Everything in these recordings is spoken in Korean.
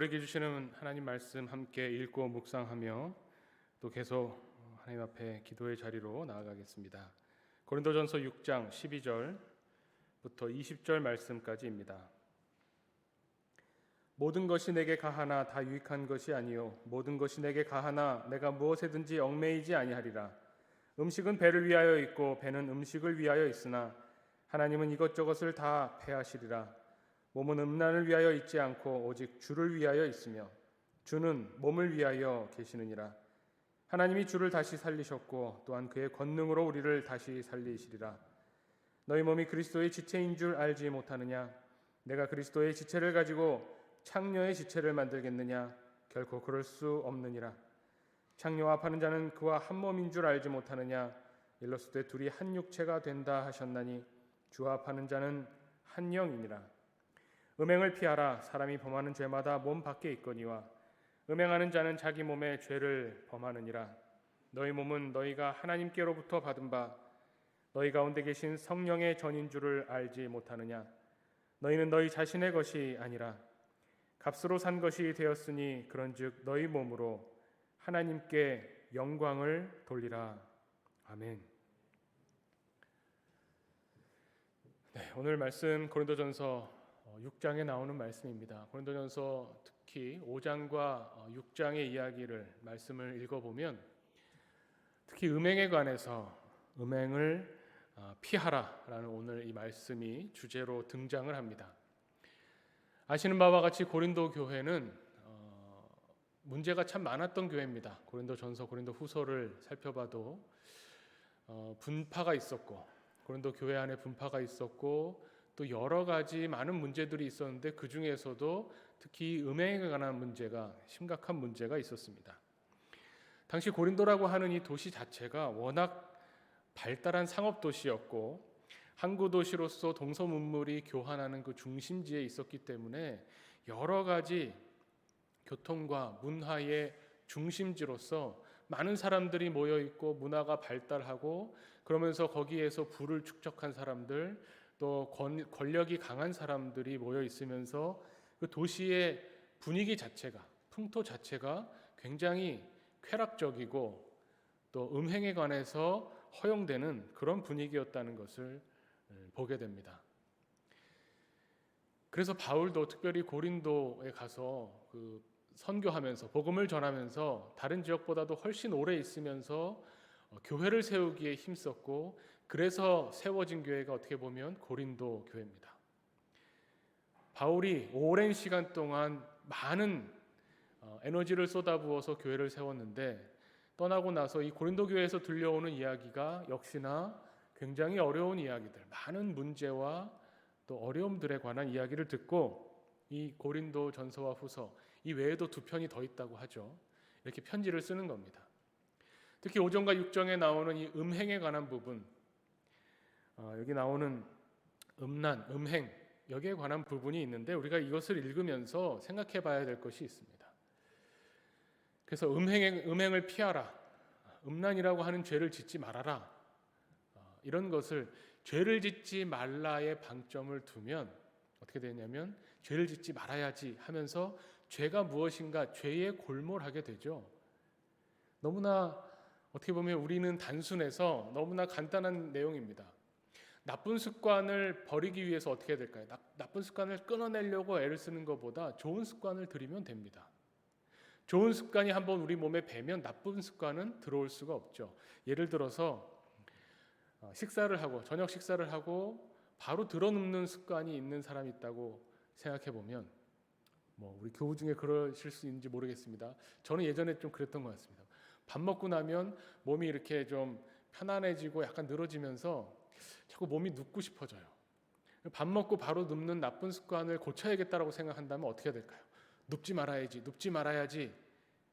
우리에게 주시는 하나님 말씀 함께 읽고 묵상하며 또 계속 하나님 앞에 기도의 자리로 나아가겠습니다. 고린도전서 6장 12절부터 20절 말씀까지입니다. 모든 것이 내게 가하나 다 유익한 것이 아니요 모든 것이 내게 가하나 내가 무엇에든지 얽매이지 아니하리라. 음식은 배를 위하여 있고 배는 음식을 위하여 있으나 하나님은 이것저것을 다 패하시리라. 몸은 음란을 위하여 있지 않고 오직 주를 위하여 있으며 주는 몸을 위하여 계시느니라. 하나님이 주를 다시 살리셨고 또한 그의 권능으로 우리를 다시 살리시리라. 너희 몸이 그리스도의 지체인 줄 알지 못하느냐? 내가 그리스도의 지체를 가지고 창녀의 지체를 만들겠느냐? 결코 그럴 수 없느니라. 창녀와 파는 자는 그와 한 몸인 줄 알지 못하느냐? 일러스되 둘이 한 육체가 된다 하셨나니 주와 파는 자는 한 영이니라. 음행을 피하라. 사람이 범하는 죄마다 몸 밖에 있거니와 음행하는 자는 자기 몸에 죄를 범하느니라. 너희 몸은 너희가 하나님께로부터 받은 바 너희 가운데 계신 성령의 전인 줄을 알지 못하느냐? 너희는 너희 자신의 것이 아니라 값으로 산 것이 되었으니 그런즉 너희 몸으로 하나님께 영광을 돌리라. 아멘. 오늘 말씀 고린도전서 6장에 나오는 말씀입니다. 고린도전서 특히 5장과 6장의 이야기를 말씀을 읽어보면 특히 음행에 관해서 음행을 피하라라는 오늘 이 말씀이 주제로 등장을 합니다. 아시는 바와 같이 고린도 교회는 문제가 참 많았던 교회입니다. 고린도전서, 고린도후서를 살펴봐도 분파가 있었고 고린도 교회 안에 분파가 있었고 또 여러 가지 많은 문제들이 있었는데 그 중에서도 특히 음행에 관한 문제가 심각한 문제가 있었습니다. 당시 고린도라고 하는 이 도시 자체가 워낙 발달한 상업 도시였고 항구 도시로서 동서문물이 교환하는 그 중심지에 있었기 때문에 여러 가지 교통과 문화의 중심지로서 많은 사람들이 모여 있고 문화가 발달하고 그러면서 거기에서 부를 축적한 사람들 또 권력이 강한 사람들이 모여 있으면서 그 도시의 분위기 자체가 풍토 자체가 굉장히 쾌락적이고 또 음행에 관해서 허용되는 그런 분위기였다는 것을 보게 됩니다. 그래서 바울도 특별히 고린도에 가서 그 선교하면서 복음을 전하면서 다른 지역보다도 훨씬 오래 있으면서 교회를 세우기에 힘썼고 그래서 세워진 교회가 어떻게 보면 고린도 교회입니다. 바울이 오랜 시간 동안 많은 에너지를 쏟아부어서 교회를 세웠는데 떠나고 나서 이 고린도 교회에서 들려오는 이야기가 역시나 굉장히 어려운 이야기들, 많은 문제와 또 어려움들에 관한 이야기를 듣고 이 고린도 전서와 후서 이 외에도 두 편이 더 있다고 하죠. 이렇게 편지를 쓰는 겁니다. 특히 5장과 6장에 나오는 이 음행에 관한 부분, 여기 나오는 음란, 음행 여기에 관한 부분이 있는데 우리가 이것을 읽으면서 생각해 봐야 될 것이 있습니다. 그래서 음행을 피하라, 음란이라고 하는 죄를 짓지 말아라, 이런 것을 죄를 짓지 말라의 방점을 두면 어떻게 되냐면 죄를 짓지 말아야지 하면서 죄가 무엇인가 죄에 골몰하게 되죠. 너무나 어떻게 보면 우리는 단순해서 너무나 간단한 내용입니다. 나쁜 습관을 버리기 위해서 어떻게 해야 될까요? 나쁜 습관을 끊어내려고 애를 쓰는 것보다 좋은 습관을 들이면 됩니다. 좋은 습관이 한번 우리 몸에 배면 나쁜 습관은 들어올 수가 없죠. 예를 들어서 저녁 식사를 하고 바로 들어눕는 습관이 있는 사람이 있다고 생각해 보면 우리 교우 중에 그러실 수 있는지 모르겠습니다. 저는 예전에 좀 그랬던 것 같습니다. 밥 먹고 나면 몸이 이렇게 좀 편안해지고 약간 늘어지면서 자꾸 몸이 눕고 싶어져요. 밥 먹고 바로 눕는 나쁜 습관을 고쳐야겠다라고 생각한다면 어떻게 될까요? 눕지 말아야지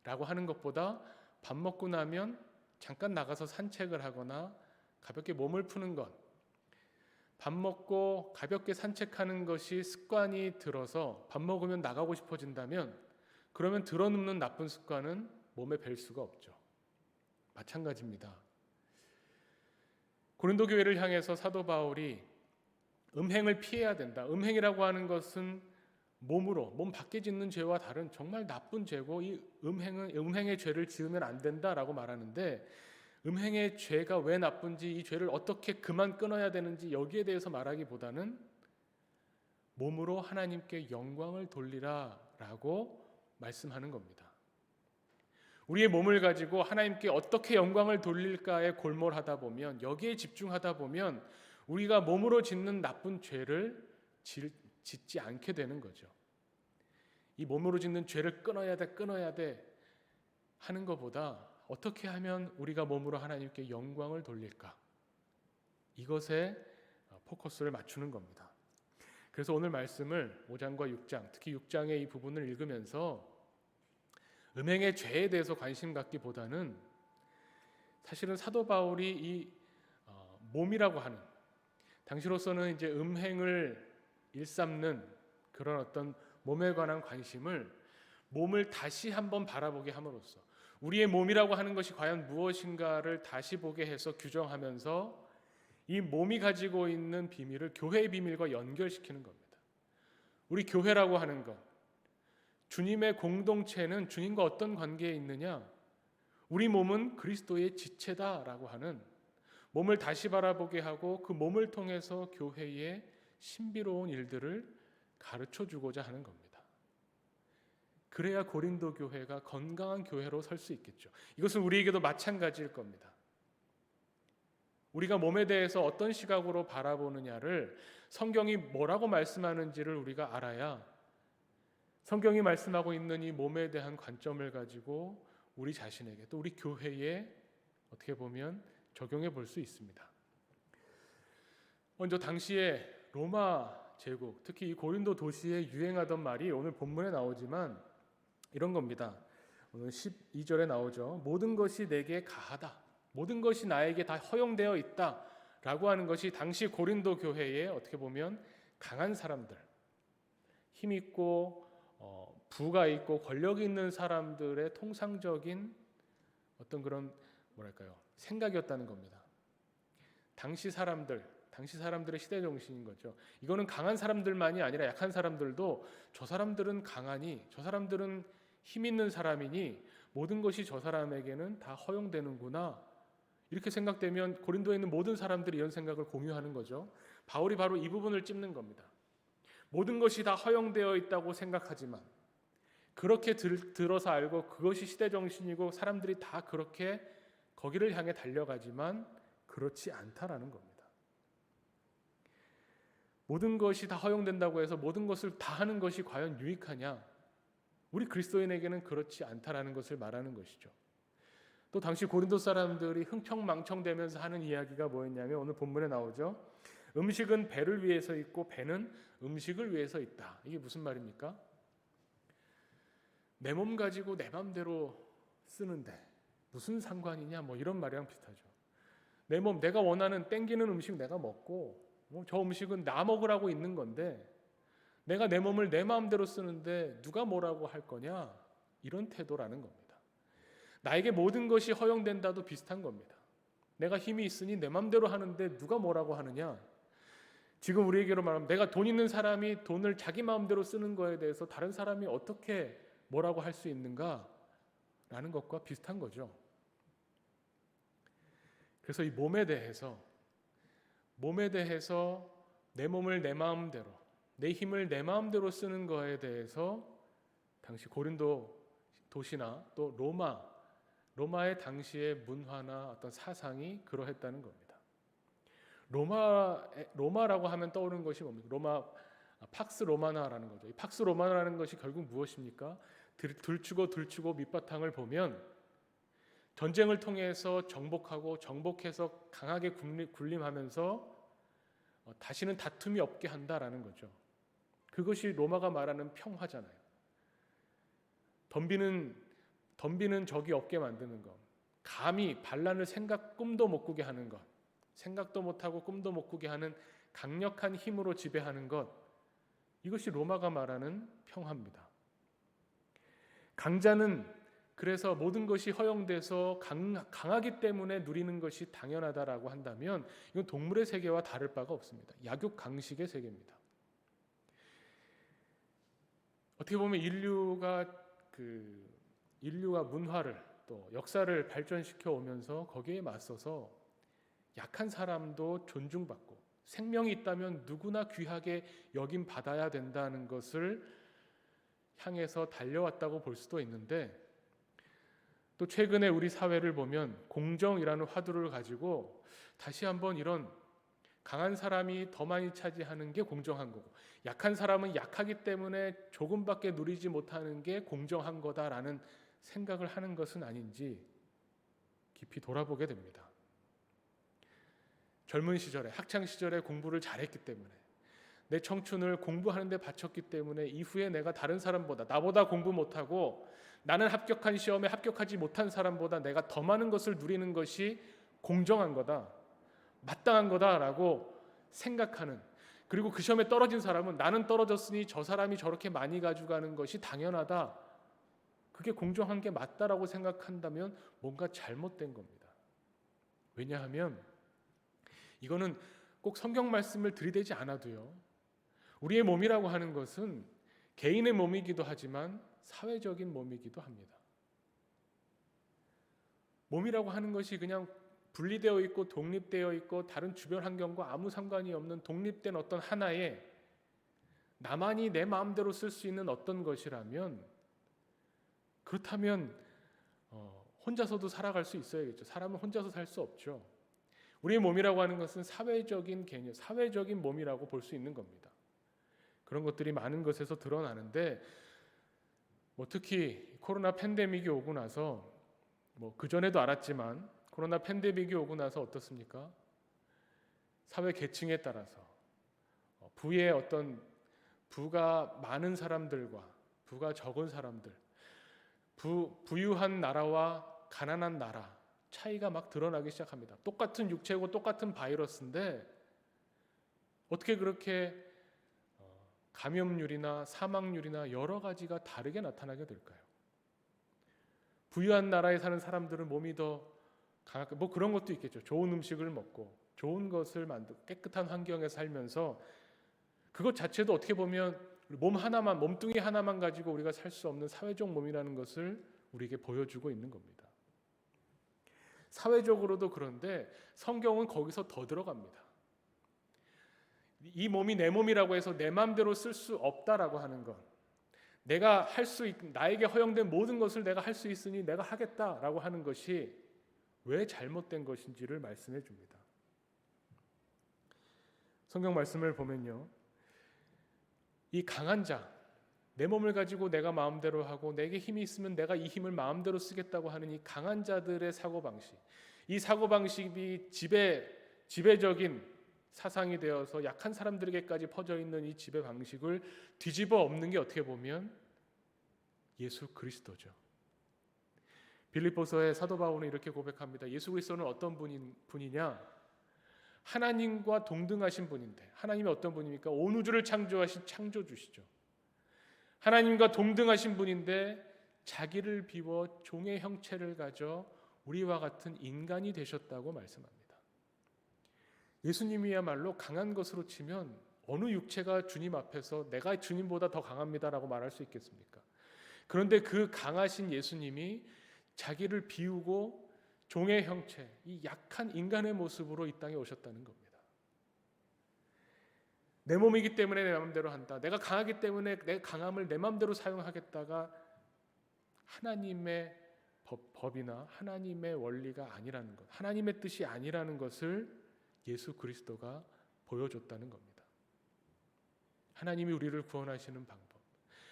라고 하는 것보다 밥 먹고 나면 잠깐 나가서 산책을 하거나 가볍게 몸을 푸는 것, 밥 먹고 가볍게 산책하는 것이 습관이 들어서 밥 먹으면 나가고 싶어진다면 그러면 들어눕는 나쁜 습관은 몸에 뵐 수가 없죠. 마찬가지입니다. 고린도 교회를 향해서 사도 바울이 음행을 피해야 된다. 음행이라고 하는 것은 몸으로 몸 밖에 짓는 죄와 다른 정말 나쁜 죄고 이 음행의 죄를 지으면 안 된다라고 말하는데 음행의 죄가 왜 나쁜지 이 죄를 어떻게 그만 끊어야 되는지 여기에 대해서 말하기보다는 몸으로 하나님께 영광을 돌리라라고 말씀하는 겁니다. 우리의 몸을 가지고 하나님께 어떻게 영광을 돌릴까에 골몰하다 보면 여기에 집중하다 보면 우리가 몸으로 짓는 나쁜 죄를 짓지 않게 되는 거죠. 이 몸으로 짓는 죄를 끊어야 돼 하는 것보다 어떻게 하면 우리가 몸으로 하나님께 영광을 돌릴까? 이것에 포커스를 맞추는 겁니다. 그래서 오늘 말씀을 5장과 6장, 특히 6장의 이 부분을 읽으면서 음행의 죄에 대해서 관심 갖기보다는 사실은 사도 바울이 이 몸이라고 하는 당시로서는 이제 음행을 일삼는 그런 어떤 몸에 관한 관심을 몸을 다시 한번 바라보게 함으로써 우리의 몸이라고 하는 것이 과연 무엇인가를 다시 보게 해서 규정하면서 이 몸이 가지고 있는 비밀을 교회의 비밀과 연결시키는 겁니다. 우리 교회라고 하는 것, 주님의 공동체는 주님과 어떤 관계에 있느냐? 우리 몸은 그리스도의 지체다라고 하는 몸을 다시 바라보게 하고 그 몸을 통해서 교회의 신비로운 일들을 가르쳐주고자 하는 겁니다. 그래야 고린도 교회가 건강한 교회로 설 수 있겠죠. 이것은 우리에게도 마찬가지일 겁니다. 우리가 몸에 대해서 어떤 시각으로 바라보느냐를 성경이 뭐라고 말씀하는지를 우리가 알아야 성경이 말씀하고 있는 이 몸에 대한 관점을 가지고 우리 자신에게 또 우리 교회에 어떻게 보면 적용해 볼 수 있습니다. 먼저 당시에 로마 제국, 특히 이 고린도 도시에 유행하던 말이 오늘 본문에 나오지만 이런 겁니다. 오늘 12절에 나오죠. 모든 것이 내게 가하다. 모든 것이 나에게 다 허용되어 있다. 라고 하는 것이 당시 고린도 교회에 어떻게 보면 강한 사람들, 힘 있고 부가 있고 권력이 있는 사람들의 통상적인 어떤 그런 생각이었다는 겁니다. 당시 사람들의 시대 정신인 거죠. 이거는 강한 사람들만이 아니라 약한 사람들도 저 사람들은 강하니 저 사람들은 힘 있는 사람이니 모든 것이 저 사람에게는 다 허용되는구나. 이렇게 생각되면 고린도에 있는 모든 사람들이 이런 생각을 공유하는 거죠. 바울이 바로 이 부분을 찝는 겁니다. 모든 것이 다 허용되어 있다고 생각하지만 그렇게 들어서 알고 그것이 시대 정신이고 사람들이 다 그렇게 거기를 향해 달려가지만 그렇지 않다라는 겁니다. 모든 것이 다 허용된다고 해서 모든 것을 다 하는 것이 과연 유익하냐? 우리 그리스도인에게는 그렇지 않다라는 것을 말하는 것이죠. 또 당시 고린도 사람들이 흥청망청대면서 하는 이야기가 뭐였냐면 오늘 본문에 나오죠. 음식은 배를 위해서 있고 배는 음식을 위해서 있다. 이게 무슨 말입니까? 내 몸 가지고 내 맘대로 쓰는데 무슨 상관이냐? 이런 말이랑 비슷하죠. 내 몸, 내가 원하는 땡기는 음식 내가 먹고 저 음식은 나 먹으라고 있는 건데 내가 내 몸을 내 마음대로 쓰는데 누가 뭐라고 할 거냐? 이런 태도라는 겁니다. 나에게 모든 것이 허용된다도 비슷한 겁니다. 내가 힘이 있으니 내 마음대로 하는데 누가 뭐라고 하느냐? 지금 우리에게로 말하면 내가 돈 있는 사람이 돈을 자기 마음대로 쓰는 거에 대해서 다른 사람이 어떻게 뭐라고 할 수 있는가? 라는 것과 비슷한 거죠. 그래서 이 몸에 대해서 내 몸을 내 마음대로, 내 힘을 내 마음대로 쓰는 거에 대해서 당시 고린도 도시나 또 로마의 당시의 문화나 어떤 사상이 그러했다는 겁니다. 로마라고 하면 떠오르는 것이 뭡니까? 팍스 로마나라는 거죠. 이 팍스 로마나라는 것이 결국 무엇입니까? 들추고 밑바탕을 보면 전쟁을 통해서 정복해서 강하게 군림하면서 다시는 다툼이 없게 한다라는 거죠. 그것이 로마가 말하는 평화잖아요. 덤비는 적이 없게 만드는 것, 감히 반란을 꿈도 못 꾸게 하는 것, 생각도 못하고 꿈도 못 꾸게 하는 강력한 힘으로 지배하는 것, 이것이 로마가 말하는 평화입니다. 강자는 그래서 모든 것이 허용돼서 강하기 때문에 누리는 것이 당연하다라고 한다면 이건 동물의 세계와 다를 바가 없습니다. 약육강식의 세계입니다. 어떻게 보면 인류가 문화를 또 역사를 발전시켜 오면서 거기에 맞서서 약한 사람도 존중받고 생명이 있다면 누구나 귀하게 여김 받아야 된다는 것을 향해서 달려왔다고 볼 수도 있는데, 또 최근에 우리 사회를 보면 공정이라는 화두를 가지고 다시 한번 이런 강한 사람이 더 많이 차지하는 게 공정한 거고 약한 사람은 약하기 때문에 조금밖에 누리지 못하는 게 공정한 거다라는 생각을 하는 것은 아닌지 깊이 돌아보게 됩니다. 젊은 시절에, 학창 시절에 공부를 잘했기 때문에, 내 청춘을 공부하는 데 바쳤기 때문에 이후에 내가 다른 사람보다, 나보다 공부 못하고 나는 합격한 시험에 합격하지 못한 사람보다 내가 더 많은 것을 누리는 것이 공정한 거다, 마땅한 거다라고 생각하는, 그리고 그 시험에 떨어진 사람은 나는 떨어졌으니 저 사람이 저렇게 많이 가져가는 것이 당연하다, 그게 공정한 게 맞다라고 생각한다면 뭔가 잘못된 겁니다. 왜냐하면 이거는 꼭 성경 말씀을 들이대지 않아도요, 우리의 몸이라고 하는 것은 개인의 몸이기도 하지만 사회적인 몸이기도 합니다. 몸이라고 하는 것이 그냥 분리되어 있고 독립되어 있고 다른 주변 환경과 아무 상관이 없는 독립된 어떤 하나의, 나만이 내 마음대로 쓸 수 있는 어떤 것이라면, 그렇다면 혼자서도 살아갈 수 있어야겠죠. 사람은 혼자서 살 수 없죠. 우리의 몸이라고 하는 것은 사회적인 개념, 사회적인 몸이라고 볼 수 있는 겁니다. 그런 것들이 많은 것에서 드러나는데, 특히 코로나 팬데믹이 오고 나서, 그전에도 알았지만 코로나 팬데믹이 오고 나서 어떻습니까? 사회 계층에 따라서 부의 어떤 부가 많은 사람들과 부가 적은 사람들, 부유한 나라와 가난한 나라 차이가 막 드러나기 시작합니다. 똑같은 육체고 똑같은 바이러스인데 어떻게 그렇게 감염률이나 사망률이나 여러 가지가 다르게 나타나게 될까요? 부유한 나라에 사는 사람들은 몸이 더 강하게, 그런 것도 있겠죠. 좋은 음식을 먹고 좋은 것을 만들고 깨끗한 환경에 살면서 그것 자체도 어떻게 보면 몸뚱이 하나만 가지고 우리가 살 수 없는 사회적 몸이라는 것을 우리에게 보여주고 있는 겁니다. 사회적으로도 그런데 성경은 거기서 더 들어갑니다. 이 몸이 내 몸이라고 해서 내 마음대로 쓸 수 없다라고 하는 것, 내가 나에게 허용된 모든 것을 내가 할 수 있으니 내가 하겠다라고 하는 것이 왜 잘못된 것인지를 말씀해 줍니다. 성경 말씀을 보면요, 이 강한 자, 내 몸을 가지고 내가 마음대로 하고 내게 힘이 있으면 내가 이 힘을 마음대로 쓰겠다고 하는 이 강한 자들의 사고방식, 이 사고방식이 지배적인 사상이 되어서 약한 사람들에게까지 퍼져 있는 이 지배 방식을 뒤집어 엎는 게 어떻게 보면 예수 그리스도죠. 빌립보서의 사도 바울은 이렇게 고백합니다. 예수 그리스도는 어떤 분이냐? 하나님과 동등하신 분인데, 하나님이 어떤 분입니까? 온 우주를 창조하신 창조주시죠. 하나님과 동등하신 분인데 자기를 비워 종의 형체를 가져 우리와 같은 인간이 되셨다고 말씀합니다. 예수님이야말로 강한 것으로 치면 어느 육체가 주님 앞에서 내가 주님보다 더 강합니다라고 말할 수 있겠습니까? 그런데 그 강하신 예수님이 자기를 비우고 종의 형체, 이 약한 인간의 모습으로 이 땅에 오셨다는 겁니다. 내 몸이기 때문에 내 마음대로 한다, 내가 강하기 때문에 내 강함을 내 마음대로 사용하겠다가 하나님의 법이나 하나님의 원리가 아니라는 것, 하나님의 뜻이 아니라는 것을 예수 그리스도가 보여줬다는 겁니다. 하나님이 우리를 구원하시는 방법,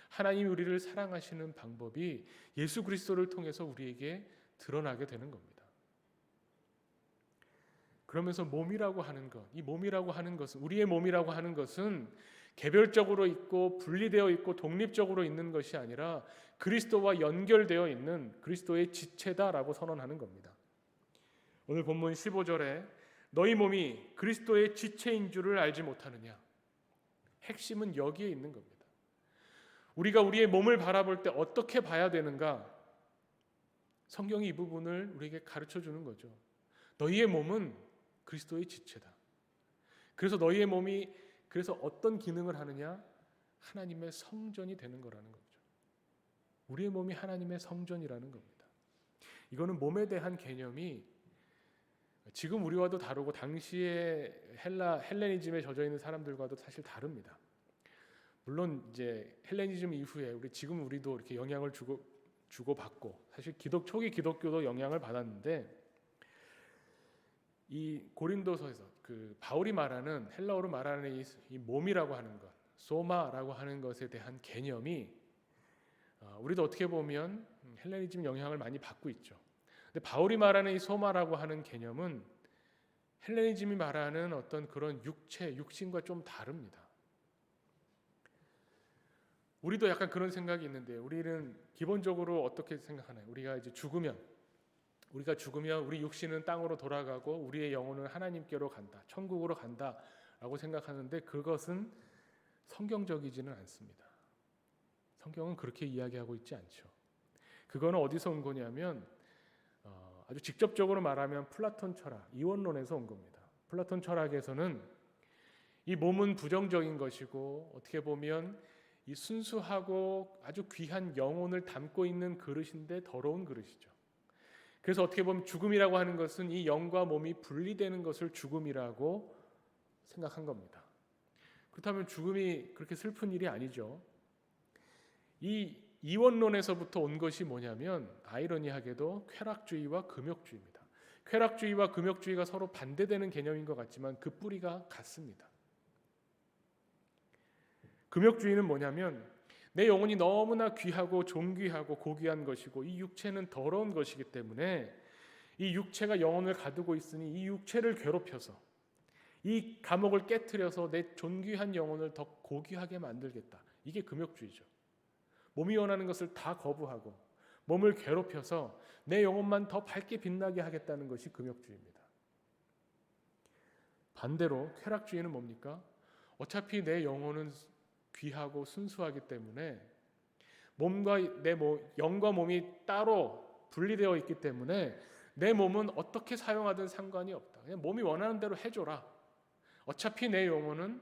하나님이 우리를 사랑하시는 방법이 예수 그리스도를 통해서 우리에게 드러나게 되는 겁니다. 그러면서 몸이라고 하는 것, 이 몸이라고 하는 것은, 우리의 몸이라고 하는 것은 개별적으로 있고 분리되어 있고 독립적으로 있는 것이 아니라 그리스도와 연결되어 있는 그리스도의 지체다라고 선언하는 겁니다. 오늘 본문 15절에 너희 몸이 그리스도의 지체인 줄을 알지 못하느냐. 핵심은 여기에 있는 겁니다. 우리가 우리의 몸을 바라볼 때 어떻게 봐야 되는가? 성경이 이 부분을 우리에게 가르쳐 주는 거죠. 너희의 몸은 그리스도의 지체다. 그래서 너희의 몸이 그래서 어떤 기능을 하느냐? 하나님의 성전이 되는 거라는 거죠. 우리의 몸이 하나님의 성전이라는 겁니다. 이거는 몸에 대한 개념이 지금 우리와도 다르고 당시에 헬레니즘에 젖어 있는 사람들과도 사실 다릅니다. 물론 이제 헬레니즘 이후에 지금 우리도 이렇게 영향을 주고받고 사실 초기 기독교도 영향을 받았는데, 이 고린도서에서 그 바울이 말하는 헬라어로 말하는 이 몸이라고 하는 것, 소마라고 하는 것에 대한 개념이 우리도 어떻게 보면 헬레니즘 영향을 많이 받고 있죠. 근데 바울이 말하는 이 소마라고 하는 개념은 헬레니즘이 말하는 어떤 그런 육신과 좀 다릅니다. 우리도 약간 그런 생각이 있는데, 우리는 기본적으로 어떻게 생각하나요? 우리가 죽으면 우리 육신은 땅으로 돌아가고 우리의 영혼은 하나님께로 간다, 천국으로 간다라고 생각하는데, 그것은 성경적이지는 않습니다. 성경은 그렇게 이야기하고 있지 않죠. 그거는 어디서 온 거냐면 아주 직접적으로 말하면 플라톤 철학, 이원론에서 온 겁니다. 플라톤 철학에서는 이 몸은 부정적인 것이고 어떻게 보면 이 순수하고 아주 귀한 영혼을 담고 있는 그릇인데 더러운 그릇이죠. 그래서 어떻게 보면 죽음이라고 하는 것은 이 영과 몸이 분리되는 것을 죽음이라고 생각한 겁니다. 그렇다면 죽음이 그렇게 슬픈 일이 아니죠. 이 이원론에서부터 온 것이 뭐냐면 아이러니하게도 쾌락주의와 금욕주의입니다. 쾌락주의와 금욕주의가 서로 반대되는 개념인 것 같지만 그 뿌리가 같습니다. 금욕주의는 뭐냐면 내 영혼이 너무나 귀하고 존귀하고 고귀한 것이고 이 육체는 더러운 것이기 때문에 이 육체가 영혼을 가두고 있으니 이 육체를 괴롭혀서 이 감옥을 깨트려서 내 존귀한 영혼을 더 고귀하게 만들겠다. 이게 금욕주의죠. 몸이 원하는 것을 다 거부하고 몸을 괴롭혀서 내 영혼만 더 밝게 빛나게 하겠다는 것이 금욕주의입니다. 반대로 쾌락주의는 뭡니까? 어차피 내 영혼은 귀하고 순수하기 때문에 영과 몸이 따로 분리되어 있기 때문에 내 몸은 어떻게 사용하든 상관이 없다. 그냥 몸이 원하는 대로 해줘라. 어차피 내 영혼은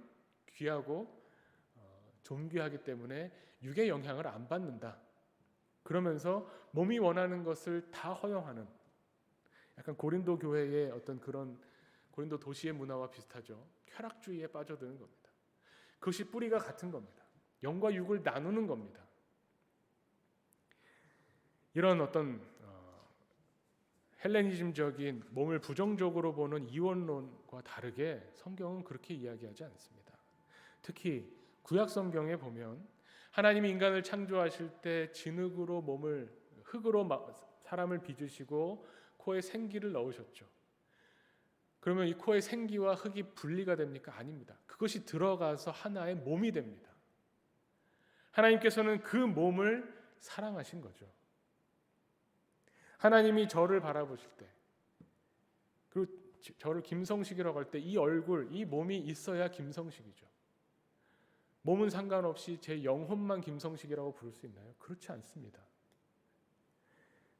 귀하고 존귀하기 때문에 육의 영향을 안 받는다. 그러면서 몸이 원하는 것을 다 허용하는, 약간 고린도 교회의 어떤 그런 고린도 도시의 문화와 비슷하죠. 쾌락주의에 빠져드는 겁니다. 그것이 뿌리가 같은 겁니다. 영과 육을 나누는 겁니다. 이런 어떤 헬레니즘적인 몸을 부정적으로 보는 이원론과 다르게 성경은 그렇게 이야기하지 않습니다. 특히 구약 성경에 보면 하나님이 인간을 창조하실 때 진흙으로 흙으로 사람을 빚으시고 코에 생기를 넣으셨죠. 그러면 이 코의 생기와 흙이 분리가 됩니까? 아닙니다. 그것이 들어가서 하나의 몸이 됩니다. 하나님께서는 그 몸을 사랑하신 거죠. 하나님이 저를 바라보실 때, 그리고 저를 김성식이라고 할 때 이 얼굴, 이 몸이 있어야 김성식이죠. 몸은 상관없이 제 영혼만 김성식이라고 부를 수 있나요? 그렇지 않습니다.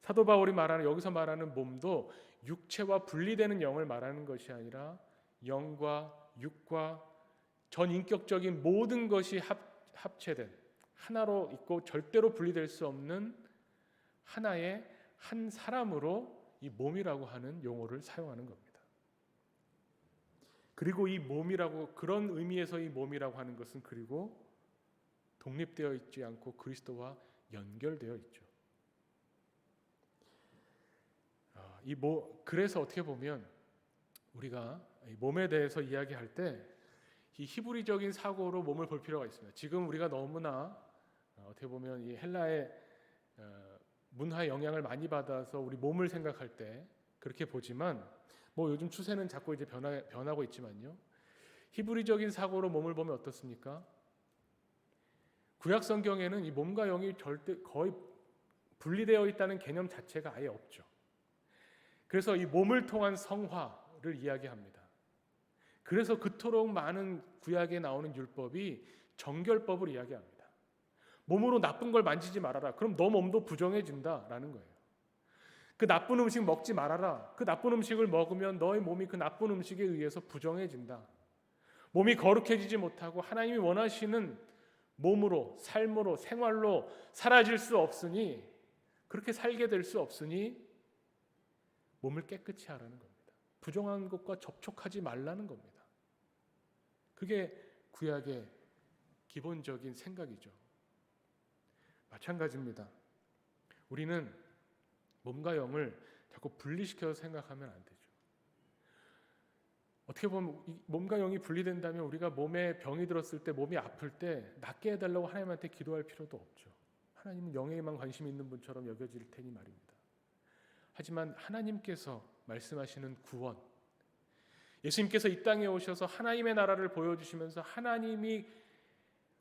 사도 바울이 여기서 말하는 몸도 육체와 분리되는 영을 말하는 것이 아니라 영과 육과 전인격적인 모든 것이 합체된 하나로 있고 절대로 분리될 수 없는 하나의 한 사람으로 이 몸이라고 하는 용어를 사용하는 겁니다. 그리고 이 몸이라고, 그런 의미에서 이 몸이라고 하는 것은 그리고 독립되어 있지 않고 그리스도와 연결되어 있죠. 그래서 어떻게 보면 우리가 이 몸에 대해서 이야기할 때 이 히브리적인 사고로 몸을 볼 필요가 있습니다. 지금 우리가 너무나 어떻게 보면 이 헬라의 문화의 영향을 많이 받아서 우리 몸을 생각할 때 그렇게 보지만, 요즘 추세는 자꾸 이제 변하고 있지만요. 히브리적인 사고로 몸을 보면 어떻습니까? 구약 성경에는 이 몸과 영이 거의 분리되어 있다는 개념 자체가 아예 없죠. 그래서 이 몸을 통한 성화를 이야기합니다. 그래서 그토록 많은 구약에 나오는 율법이 정결법을 이야기합니다. 몸으로 나쁜 걸 만지지 말아라. 그럼 너 몸도 부정해진다라는 거예요. 그 나쁜 음식 먹지 말아라. 그 나쁜 음식을 먹으면 너의 몸이 그 나쁜 음식에 의해서 부정해진다. 몸이 거룩해지지 못하고 하나님이 원하시는 몸으로, 삶으로, 생활로 사라질 수 없으니, 그렇게 살게 될 수 없으니 몸을 깨끗이 하라는 겁니다. 부정한 것과 접촉하지 말라는 겁니다. 그게 구약의 기본적인 생각이죠. 마찬가지입니다. 우리는 몸과 영을 자꾸 분리시켜서 생각하면 안 되죠. 어떻게 보면 몸과 영이 분리된다면 우리가 몸에 병이 들었을 때, 몸이 아플 때 낫게 해달라고 하나님한테 기도할 필요도 없죠. 하나님은 영에만 관심이 있는 분처럼 여겨질 테니 말입니다. 하지만 하나님께서 말씀하시는 구원, 예수님께서 이 땅에 오셔서 하나님의 나라를 보여주시면서 하나님이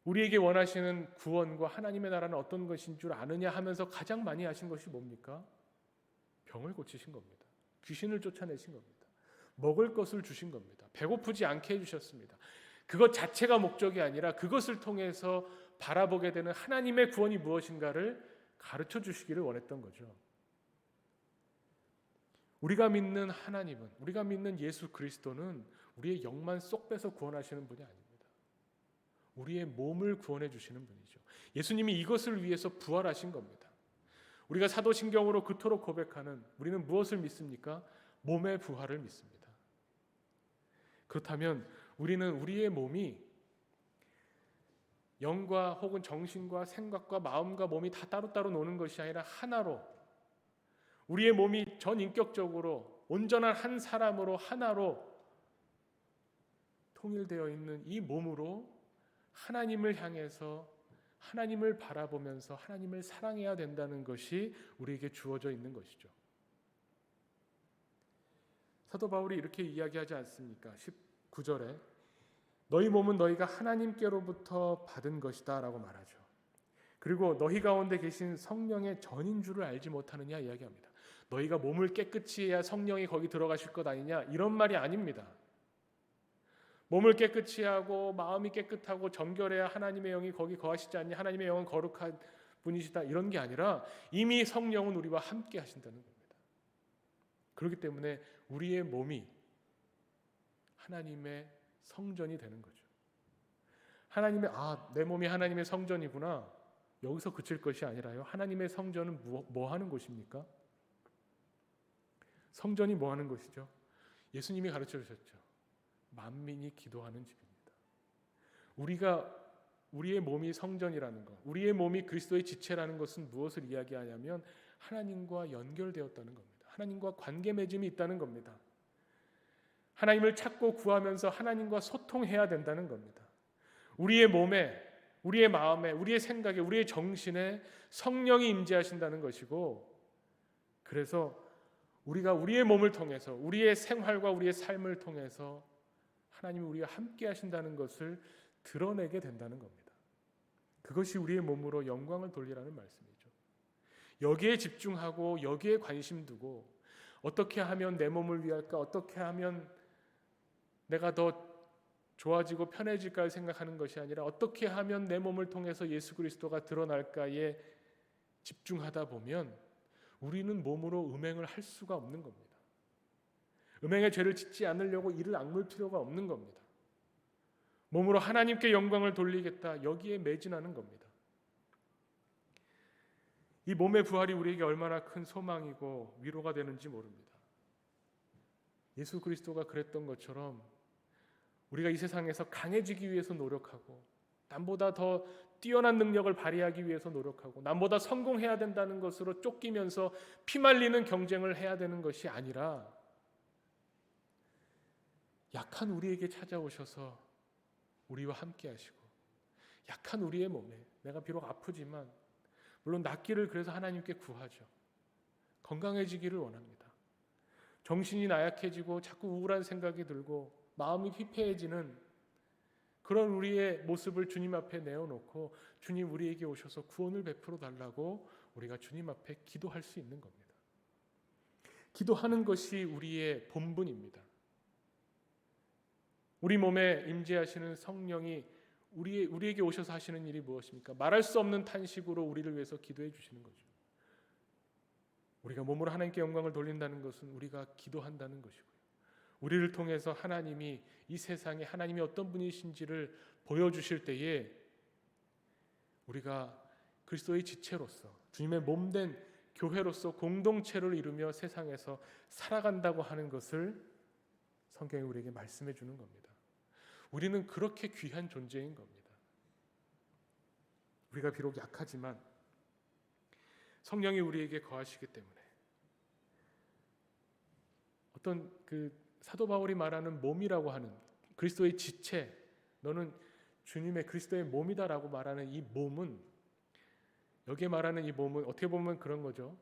우리에게 원하시는 구원과 하나님의 나라는 어떤 것인 줄 아느냐 하면서 가장 많이 하신 것이 뭡니까? 병을 고치신 겁니다. 귀신을 쫓아내신 겁니다. 먹을 것을 주신 겁니다. 배고프지 않게 해주셨습니다. 그것 자체가 목적이 아니라 그것을 통해서 바라보게 되는 하나님의 구원이 무엇인가를 가르쳐 주시기를 원했던 거죠. 우리가 믿는 하나님은, 우리가 믿는 예수 그리스도는 우리의 영만 쏙 빼서 구원하시는 분이 아닙니다. 우리의 몸을 구원해 주시는 분이죠. 예수님이 이것을 위해서 부활하신 겁니다. 우리가 사도신경으로 그토록 고백하는, 우리는 무엇을 믿습니까? 몸의 부활을 믿습니다. 그렇다면 우리는 우리의 몸이 영과 혹은 정신과 생각과 마음과 몸이 다 따로따로 노는 것이 아니라 하나로, 우리의 몸이 전인격적으로 온전한 한 사람으로 하나로 통일되어 있는 이 몸으로 하나님을 향해서 하나님을 바라보면서 하나님을 사랑해야 된다는 것이 우리에게 주어져 있는 것이죠. 사도 바울이 이렇게 이야기하지 않습니까? 19절에 너희 몸은 너희가 하나님께로부터 받은 것이다 라고 말하죠. 그리고 너희 가운데 계신 성령의 전인 줄을 알지 못하느냐 이야기합니다. 너희가 몸을 깨끗이 해야 성령이 거기 들어가실 것 아니냐, 이런 말이 아닙니다. 몸을 깨끗이 하고 마음이 깨끗하고 정결해야 하나님의 영이 거기 거하시지 않냐, 하나님의 영은 거룩한 분이시다, 이런 게 아니라 이미 성령은 우리와 함께 하신다는 겁니다. 그렇기 때문에 우리의 몸이 하나님의 성전이 되는 거죠. 하나님의, 내 몸이 하나님의 성전이구나, 여기서 그칠 것이 아니라요, 하나님의 성전은 뭐 하는 곳입니까? 성전이 뭐 하는 곳이죠? 예수님이 가르쳐 주셨죠. 만민이 기도하는 집입니다. 우리의 몸이 성전이라는 것, 우리의 몸이 그리스도의 지체라는 것은 무엇을 이야기하냐면 하나님과 연결되었다는 겁니다. 하나님과 관계 맺음이 있다는 겁니다. 하나님을 찾고 구하면서 하나님과 소통해야 된다는 겁니다. 우리의 몸에, 우리의 마음에, 우리의 생각에, 우리의 정신에 성령이 임재하신다는 것이고, 그래서 우리가 우리의 몸을 통해서, 우리의 생활과 우리의 삶을 통해서 하나님이 우리와 함께 하신다는 것을 드러내게 된다는 겁니다. 그것이 우리의 몸으로 영광을 돌리라는 말씀이죠. 여기에 집중하고 여기에 관심 두고 어떻게 하면 내 몸을 위할까, 어떻게 하면 내가 더 좋아지고 편해질까를 생각하는 것이 아니라 어떻게 하면 내 몸을 통해서 예수 그리스도가 드러날까에 집중하다 보면 우리는 몸으로 음행을 할 수가 없는 겁니다. 음행의 죄를 짓지 않으려고 이를 악물 필요가 없는 겁니다. 몸으로 하나님께 영광을 돌리겠다, 여기에 매진하는 겁니다. 이 몸의 부활이 우리에게 얼마나 큰 소망이고 위로가 되는지 모릅니다. 예수 그리스도가 그랬던 것처럼 우리가 이 세상에서 강해지기 위해서 노력하고, 남보다 더 뛰어난 능력을 발휘하기 위해서 노력하고, 남보다 성공해야 된다는 것으로 쫓기면서 피말리는 경쟁을 해야 되는 것이 아니라 약한 우리에게 찾아오셔서 우리와 함께 하시고, 약한 우리의 몸에, 내가 비록 아프지만 물론 낫기를 그래서 하나님께 구하죠. 건강해지기를 원합니다. 정신이 나약해지고 자꾸 우울한 생각이 들고 마음이 피폐해지는 그런 우리의 모습을 주님 앞에 내어놓고 주님 우리에게 오셔서 구원을 베풀어 달라고 우리가 주님 앞에 기도할 수 있는 겁니다. 기도하는 것이 우리의 본분입니다. 우리 몸에 임재하시는 성령이 우리에게 오셔서 하시는 일이 무엇입니까? 말할 수 없는 탄식으로 우리를 위해서 기도해 주시는 거죠. 우리가 몸으로 하나님께 영광을 돌린다는 것은 우리가 기도한다는 것이고요. 우리를 통해서 하나님이 이 세상에 하나님이 어떤 분이신지를 보여주실 때에 우리가 그리스도의 지체로서 주님의 몸된 교회로서 공동체를 이루며 세상에서 살아간다고 하는 것을 성경이 우리에게 말씀해 주는 겁니다. 우리는 그렇게 귀한 존재인 겁니다. 우리가 비록 약하지만 성령이 우리에게 거하시기 때문에 어떤 사도 바울이 말하는 몸이라고 하는 그리스도의 지체, 너는 주님의 그리스도의 몸이다라고 말하는 이 몸은, 여기에 말하는 이 몸은 어떻게 보면 그런 거죠.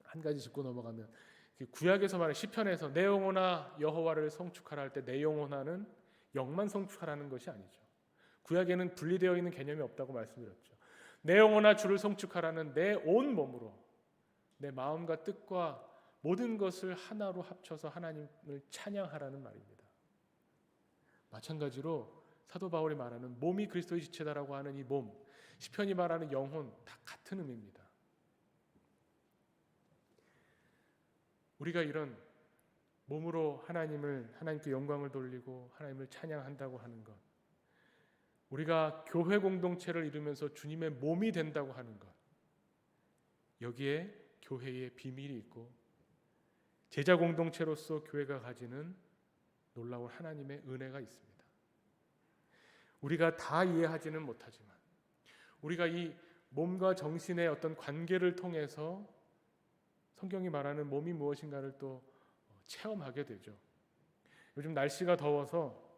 한 가지 짚고 넘어가면 구약에서 말하는 시편에서 내 영혼아 여호와를 성축하라 할 때 내 영혼아는 영만 성축하라는 것이 아니죠. 구약에는 분리되어 있는 개념이 없다고 말씀드렸죠. 내 영혼아 주를 성축하라는 내 온 몸으로 내 마음과 뜻과 모든 것을 하나로 합쳐서 하나님을 찬양하라는 말입니다. 마찬가지로 사도 바울이 말하는 몸이 그리스도의 지체다라고 하는 이 몸, 시편이 말하는 영혼, 다 같은 의미입니다. 우리가 이런 몸으로 하나님께 영광을 돌리고 하나님을 찬양한다고 하는 것, 우리가 교회 공동체를 이루면서 주님의 몸이 된다고 하는 것, 여기에 교회의 비밀이 있고 제자 공동체로서 교회가 가지는 놀라운 하나님의 은혜가 있습니다. 우리가 다 이해하지는 못하지만 우리가 이 몸과 정신의 어떤 관계를 통해서 성경이 말하는 몸이 무엇인가를 또 체험하게 되죠. 요즘 날씨가 더워서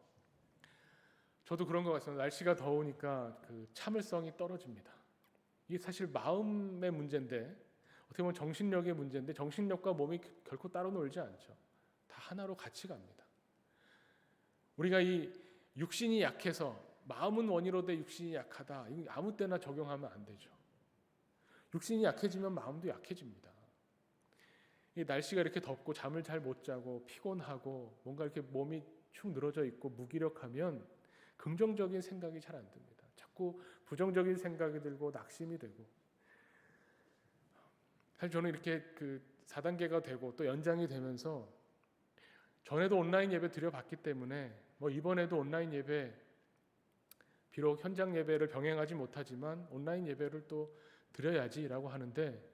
저도 그런 것 같습니다. 날씨가 더우니까 참을성이 떨어집니다. 이게 사실 마음의 문제인데 어떻게 보면 정신력의 문제인데 정신력과 몸이 결코 따로 놀지 않죠. 다 하나로 같이 갑니다. 우리가 이 육신이 약해서 마음은 원이로 돼 육신이 약하다. 이거 아무 때나 적용하면 안 되죠. 육신이 약해지면 마음도 약해집니다. 이 날씨가 이렇게 덥고 잠을 잘 못 자고 피곤하고 뭔가 이렇게 몸이 축 늘어져 있고 무기력하면 긍정적인 생각이 잘 안 듭니다. 자꾸 부정적인 생각이 들고 낙심이 되고, 사실 저는 이렇게 4단계가 되고 또 연장이 되면서 전에도 온라인 예배 드려봤기 때문에 이번에도 온라인 예배, 비록 현장 예배를 병행하지 못하지만 온라인 예배를 또 드려야지라고 하는데,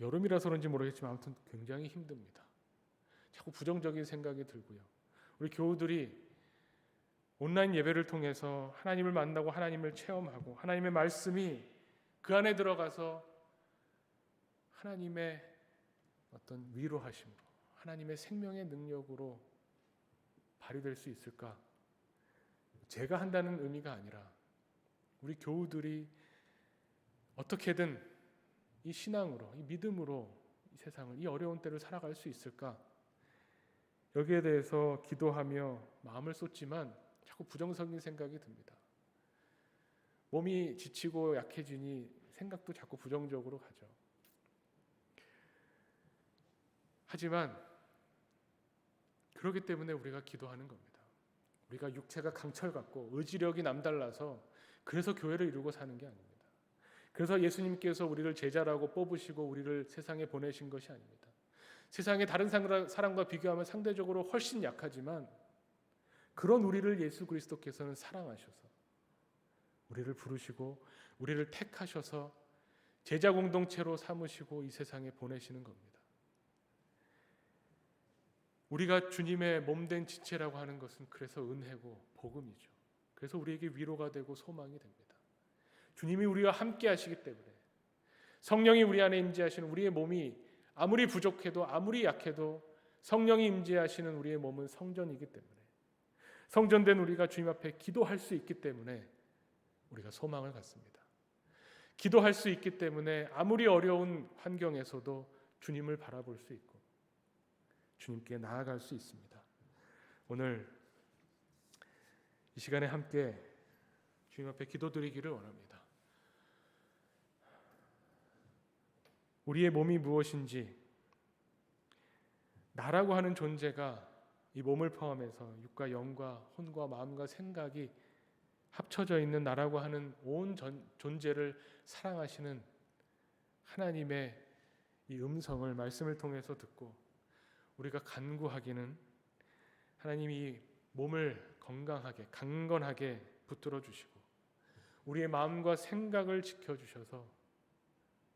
여름이라서 그런지 모르겠지만 아무튼 굉장히 힘듭니다. 자꾸 부정적인 생각이 들고요. 우리 교우들이 온라인 예배를 통해서 하나님을 만나고 하나님을 체험하고 하나님의 말씀이 그 안에 들어가서 하나님의 어떤 위로하심으로 하나님의 생명의 능력으로 발휘될 수 있을까? 제가 한다는 의미가 아니라 우리 교우들이 어떻게든 이 신앙으로, 이 믿음으로 이 세상을, 이 어려운 때를 살아갈 수 있을까? 여기에 대해서 기도하며 마음을 쏟지만 자꾸 부정적인 생각이 듭니다. 몸이 지치고 약해지니 생각도 자꾸 부정적으로 가죠. 하지만 그렇기 때문에 우리가 기도하는 겁니다. 우리가 육체가 강철 같고 의지력이 남달라서 그래서 교회를 이루고 사는 게 아닙니다. 그래서 예수님께서 우리를 제자라고 뽑으시고 우리를 세상에 보내신 것이 아닙니다. 세상의 다른 사람과 비교하면 상대적으로 훨씬 약하지만 그런 우리를 예수 그리스도께서는 사랑하셔서 우리를 부르시고 우리를 택하셔서 제자 공동체로 삼으시고 이 세상에 보내시는 겁니다. 우리가 주님의 몸된 지체라고 하는 것은 그래서 은혜고 복음이죠. 그래서 우리에게 위로가 되고 소망이 됩니다. 주님이 우리와 함께 하시기 때문에, 성령이 우리 안에 임재하시는 우리의 몸이 아무리 부족해도 아무리 약해도 성령이 임재하시는 우리의 몸은 성전이기 때문에, 성전된 우리가 주님 앞에 기도할 수 있기 때문에 우리가 소망을 갖습니다. 기도할 수 있기 때문에 아무리 어려운 환경에서도 주님을 바라볼 수 있고 주님께 나아갈 수 있습니다. 오늘 이 시간에 함께 주님 앞에 기도드리기를 원합니다. 우리의 몸이 무엇인지, 나라고 하는 존재가 이 몸을 포함해서 육과 영과 혼과 마음과 생각이 합쳐져 있는 나라고 하는 온 존재를 사랑하시는 하나님의 이 음성을 말씀을 통해서 듣고 우리가 간구하기는 하나님이 몸을 건강하게 강건하게 붙들어 주시고 우리의 마음과 생각을 지켜주셔서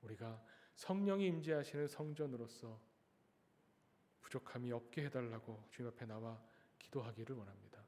우리가 성령이 임재하시는 성전으로서 부족함이 없게 해달라고 주님 앞에 나와 기도하기를 원합니다.